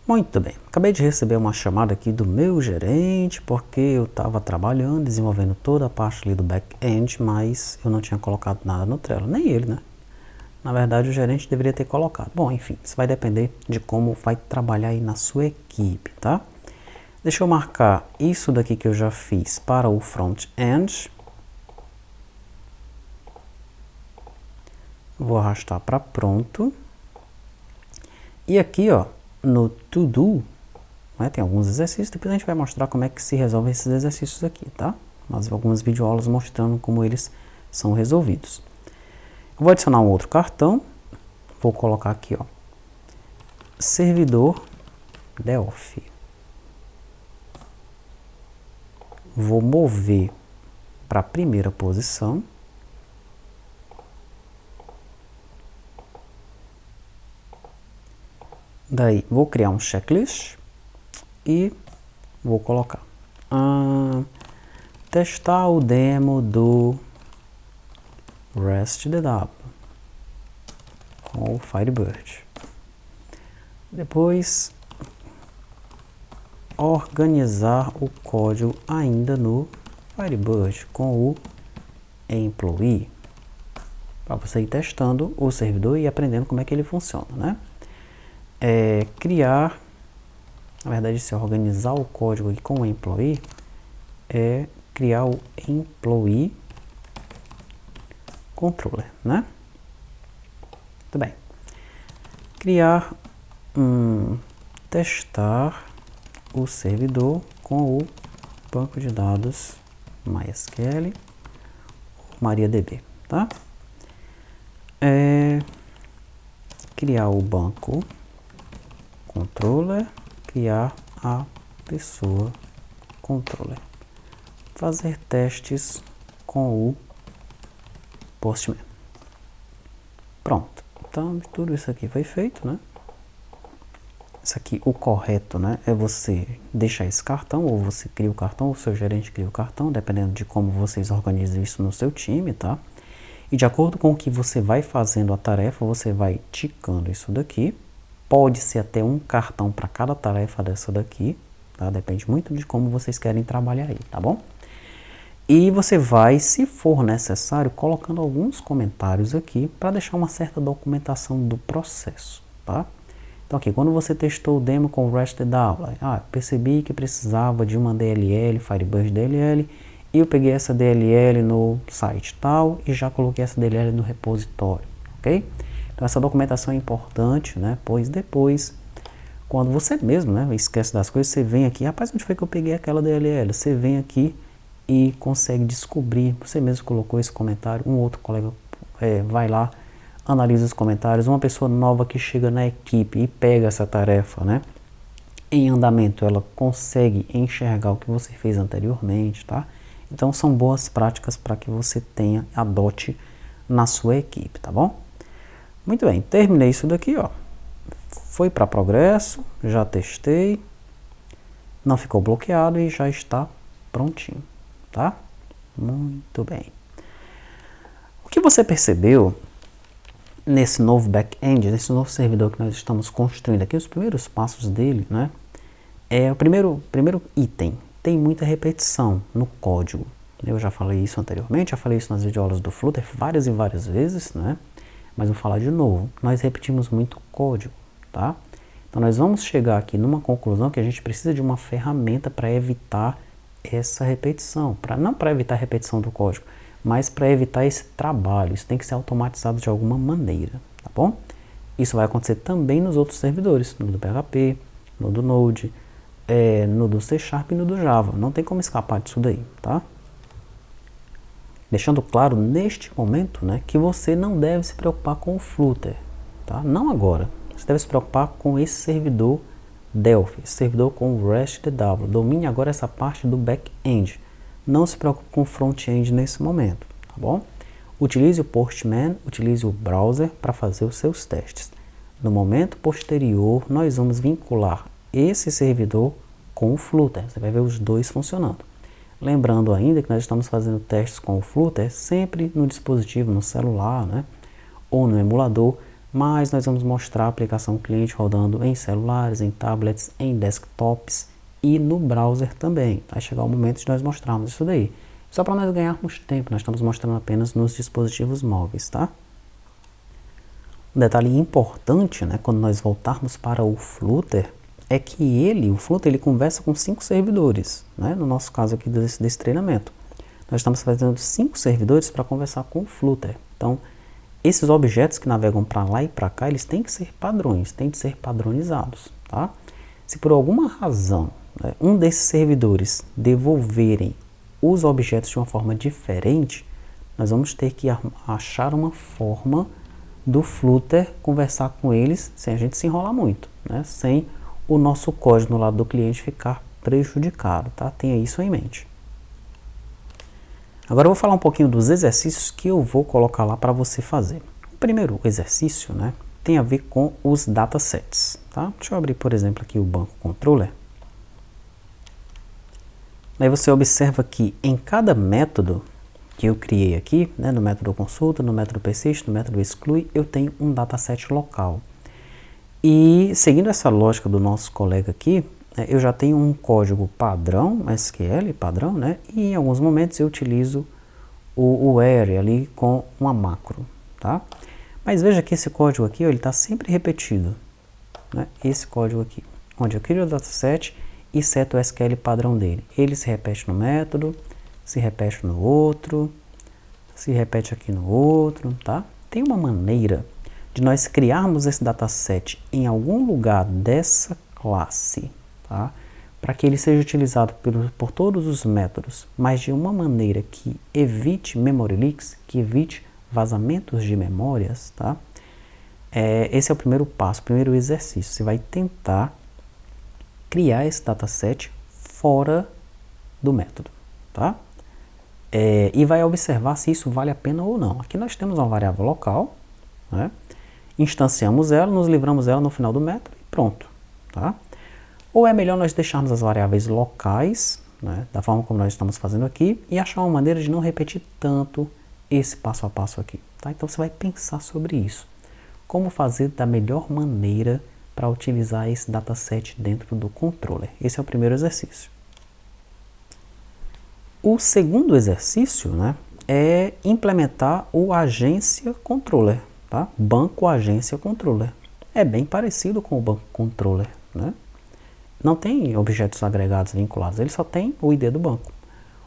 Muito bem, acabei de receber uma chamada aqui do meu gerente, porque eu estava trabalhando, desenvolvendo toda a parte ali do back-end, mas eu não tinha colocado nada no Trello, nem ele, né? Na verdade, o gerente deveria ter colocado. Bom, enfim, isso vai depender de como vai trabalhar aí na sua equipe, tá? Deixa eu marcar isso daqui que eu já fiz para o front-end. Vou arrastar para pronto. E aqui, ó, no to-do, né, tem alguns exercícios, depois a gente vai mostrar como é que se resolve esses exercícios aqui, tá? Mas algumas videoaulas mostrando como eles são resolvidos. Eu vou adicionar um outro cartão, vou colocar aqui, ó, servidor Delphi. Vou mover para a primeira posição. Daí, vou criar um checklist e vou colocar testar o demo do REST-DW com o Firebird. Depois, organizar o código ainda no Firebird com o employee, para você ir testando o servidor e aprendendo como é que ele funciona, né? Criar, na verdade, se organizar o código aqui com o employee, é criar o employee controller, né? Muito bem. Criar, testar o servidor com o banco de dados MySQL ou MariaDB, tá? Criar o banco controller, criar a pessoa controller, fazer testes com o Postman. Pronto, então tudo isso aqui foi feito, né? Isso aqui, o correto, né, é você deixar esse cartão, ou você cria o cartão, ou o seu gerente cria o cartão, dependendo de como vocês organizam isso no seu time, tá? E de acordo com o que você vai fazendo a tarefa, você vai ticando isso daqui. Pode ser até um cartão para cada tarefa dessa daqui, tá? Depende muito de como vocês querem trabalhar aí, tá bom? E você vai, se for necessário, colocando alguns comentários aqui para deixar uma certa documentação do processo, tá? Então aqui, quando você testou o demo com o REST-DW, percebi que precisava de uma DLL, Firebird DLL, e eu peguei essa DLL no site tal e já coloquei essa DLL no repositório, ok? Então essa documentação é importante, né? Pois depois, quando você mesmo, né, esquece das coisas, você vem aqui, rapaz, onde foi que eu peguei aquela DLL? Você vem aqui e consegue descobrir, você mesmo colocou esse comentário, um outro colega vai lá, analisa os comentários, uma pessoa nova que chega na equipe e pega essa tarefa, né, em andamento, ela consegue enxergar o que você fez anteriormente, tá? Então são boas práticas para que você tenha, adote na sua equipe, tá bom? Muito bem, terminei isso daqui, ó. Foi para progresso, já testei, não ficou bloqueado e já está prontinho, tá? Muito bem. O que você percebeu nesse novo back-end, nesse novo servidor que nós estamos construindo aqui, os primeiros passos dele, né? O primeiro item, tem muita repetição no código. Eu já falei isso anteriormente, já falei isso nas videoaulas do Flutter várias e várias vezes, né? Mas vou falar de novo, nós repetimos muito código, tá? Então nós vamos chegar aqui numa conclusão que a gente precisa de uma ferramenta para evitar essa repetição, não para evitar a repetição do código, mas para evitar esse trabalho. Isso tem que ser automatizado de alguma maneira, tá bom? Isso vai acontecer também nos outros servidores, no do PHP, no do Node, no do C# e no do Java. Não tem como escapar disso daí, tá? Deixando claro neste momento, né, que você não deve se preocupar com o Flutter, tá? Não agora. Você deve se preocupar com esse servidor Delphi, esse servidor com o REST-DW. Domine agora essa parte do back-end. Não se preocupe com o front-end nesse momento, tá bom? Utilize o Postman, utilize o browser para fazer os seus testes. No momento posterior, nós vamos vincular esse servidor com o Flutter. Você vai ver os dois funcionando. Lembrando ainda que nós estamos fazendo testes com o Flutter sempre no dispositivo, no celular, né? Ou no emulador, mas nós vamos mostrar a aplicação cliente rodando em celulares, em tablets, em desktops e no browser também. Vai chegar o momento de nós mostrarmos isso daí. Só para nós ganharmos tempo, nós estamos mostrando apenas nos dispositivos móveis, tá? Um detalhe importante, né, quando nós voltarmos para o Flutter, é que o Flutter, ele conversa com 5 servidores, né, no nosso caso aqui desse treinamento. Nós estamos fazendo 5 servidores para conversar com o Flutter. Então, esses objetos que navegam para lá e para cá, eles têm que ser padrões, têm que ser padronizados, tá? Se por alguma razão, né, um desses servidores devolverem os objetos de uma forma diferente, nós vamos ter que achar uma forma do Flutter conversar com eles sem a gente se enrolar muito, né? Sem o nosso código no lado do cliente ficar prejudicado, tá? Tenha isso em mente. Agora eu vou falar um pouquinho dos exercícios que eu vou colocar lá para você fazer. O primeiro exercício, né, tem a ver com os datasets, tá? Deixa eu abrir, por exemplo, aqui o banco controller. Aí você observa que em cada método que eu criei aqui, né, no método consulta, no método persist, no método exclui, eu tenho um dataset local. E seguindo essa lógica do nosso colega aqui, eu já tenho um código padrão, SQL padrão, né, e em alguns momentos eu utilizo o array ali com uma macro, tá? Mas veja que esse código aqui, ele está sempre repetido, né, esse código aqui, onde eu crio o dataset e seto o SQL padrão dele. Ele se repete no método, se repete no outro, se repete aqui no outro, tá? Tem uma maneira de nós criarmos esse dataset em algum lugar dessa classe, tá? Para que ele seja utilizado por todos os métodos, mas de uma maneira que evite memory leaks, que evite vazamentos de memórias, tá? Esse é o primeiro passo, o primeiro exercício. Você vai tentar criar esse dataset fora do método, tá? E vai observar se isso vale a pena ou não. Aqui nós temos uma variável local, né? Instanciamos ela, nos livramos dela no final do método e pronto, tá? Ou é melhor nós deixarmos as variáveis locais, né, da forma como nós estamos fazendo aqui, e achar uma maneira de não repetir tanto esse passo a passo aqui, tá? Então você vai pensar sobre isso. Como fazer da melhor maneira para utilizar esse dataset dentro do controller. Esse é o primeiro exercício. O segundo exercício, né, é implementar o agência controller, tá? Banco agência controller. É bem parecido com o banco controller, né? Não tem objetos agregados vinculados, ele só tem o ID do banco.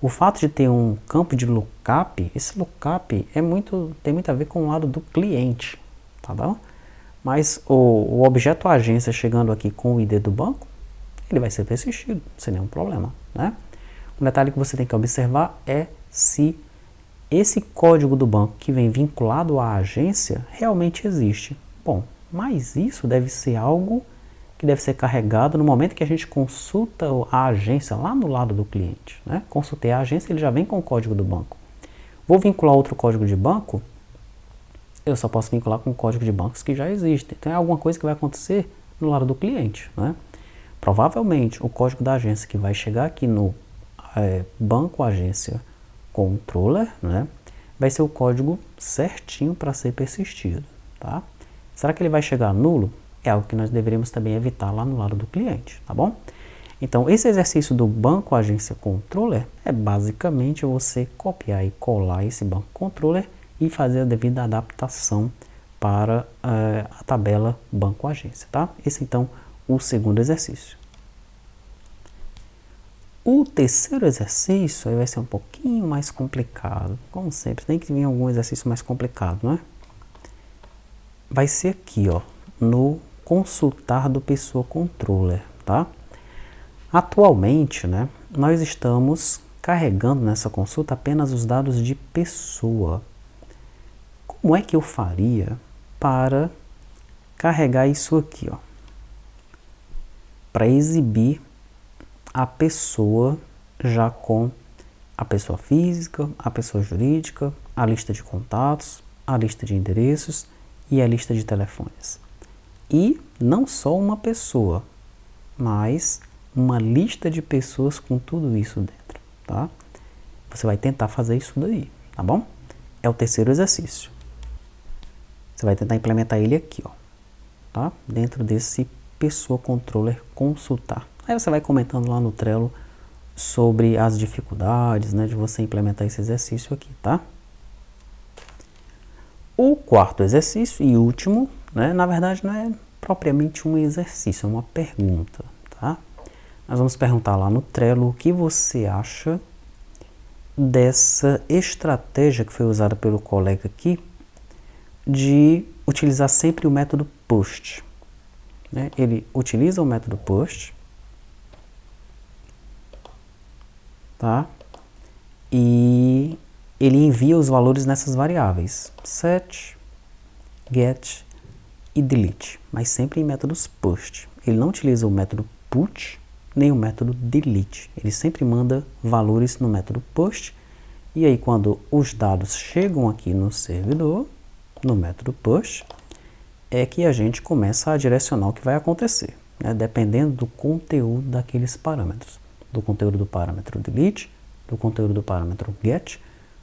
O fato de ter um campo de lookup, esse lookup tem muito a ver com o lado do cliente, tá bom? Mas o objeto agência chegando aqui com o ID do banco, ele vai ser persistido, sem nenhum problema, né? Um detalhe que você tem que observar é se esse código do banco que vem vinculado à agência realmente existe. Bom, mas isso deve ser algo que deve ser carregado no momento que a gente consulta a agência lá no lado do cliente, né? Consultei a agência, ele já vem com o código do banco. Vou vincular outro código de banco, eu só posso vincular com o código de bancos que já existe. Então é alguma coisa que vai acontecer no lado do cliente, né? Provavelmente o código da agência que vai chegar aqui no banco agência controller, né, vai ser o código certinho para ser persistido, tá? Será que ele vai chegar nulo? É algo que nós deveríamos também evitar lá no lado do cliente, tá bom? Então esse exercício do banco agência controller é basicamente você copiar e colar esse banco controller e fazer a devida adaptação para a tabela banco agência, tá? Esse então o segundo exercício. O terceiro exercício aí vai ser um pouquinho mais complicado, como sempre, tem que vir algum exercício mais complicado, não é? Vai ser aqui, ó, no consultar do pessoa controller, tá? Atualmente, né, nós estamos carregando nessa consulta apenas os dados de pessoa. Como é que eu faria para carregar isso aqui, ó, para exibir a pessoa já com a pessoa física, a pessoa jurídica, a lista de contatos, a lista de endereços e a lista de telefones. E não só uma pessoa, mas uma lista de pessoas com tudo isso dentro, tá? Você vai tentar fazer isso daí, tá bom? É o terceiro exercício. Você vai tentar implementar ele aqui, ó, tá? Dentro desse pessoa controller consultar. Aí você vai comentando lá no Trello sobre as dificuldades, né, de você implementar esse exercício aqui, tá? O quarto exercício e último, né, na verdade não é propriamente um exercício, é uma pergunta, tá? Nós vamos perguntar lá no Trello o que você acha dessa estratégia que foi usada pelo colega aqui de utilizar sempre o método POST, né? Ele utiliza o método POST, tá? E ele envia os valores nessas variáveis set, get e delete, mas sempre em métodos POST. Ele não utiliza o método put nem o método delete. Ele sempre manda valores no método POST. E aí quando os dados chegam aqui no servidor, no método POST, é que a gente começa a direcionar o que vai acontecer, né? Dependendo do conteúdo daqueles parâmetros. Do conteúdo do parâmetro delete, do conteúdo do parâmetro get,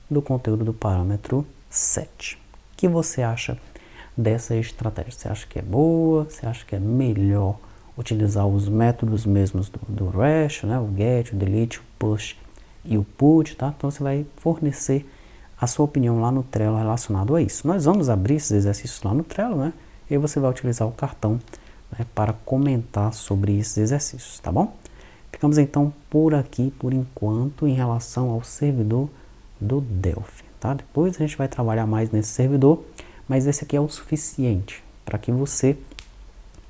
do conteúdo do parâmetro set. O que você acha dessa estratégia? Você acha que é boa? Você acha que é melhor utilizar os métodos mesmos do REST, né? O get, o delete, o push e o put, tá? Então você vai fornecer a sua opinião lá no Trello relacionado a isso. Nós vamos abrir esses exercícios lá no Trello, né? E aí você vai utilizar o cartão, né, para comentar sobre esses exercícios, tá bom? Ficamos então por aqui, por enquanto, em relação ao servidor do Delphi, tá? Depois a gente vai trabalhar mais nesse servidor, mas esse aqui é o suficiente para que você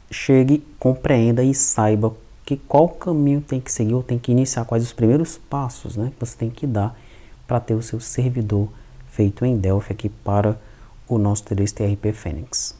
chegue, compreenda e saiba qual caminho tem que seguir ou tem que iniciar, quais os primeiros passos, né, que você tem que dar para ter o seu servidor feito em Delphi aqui para o nosso TDSTRP Phoenix.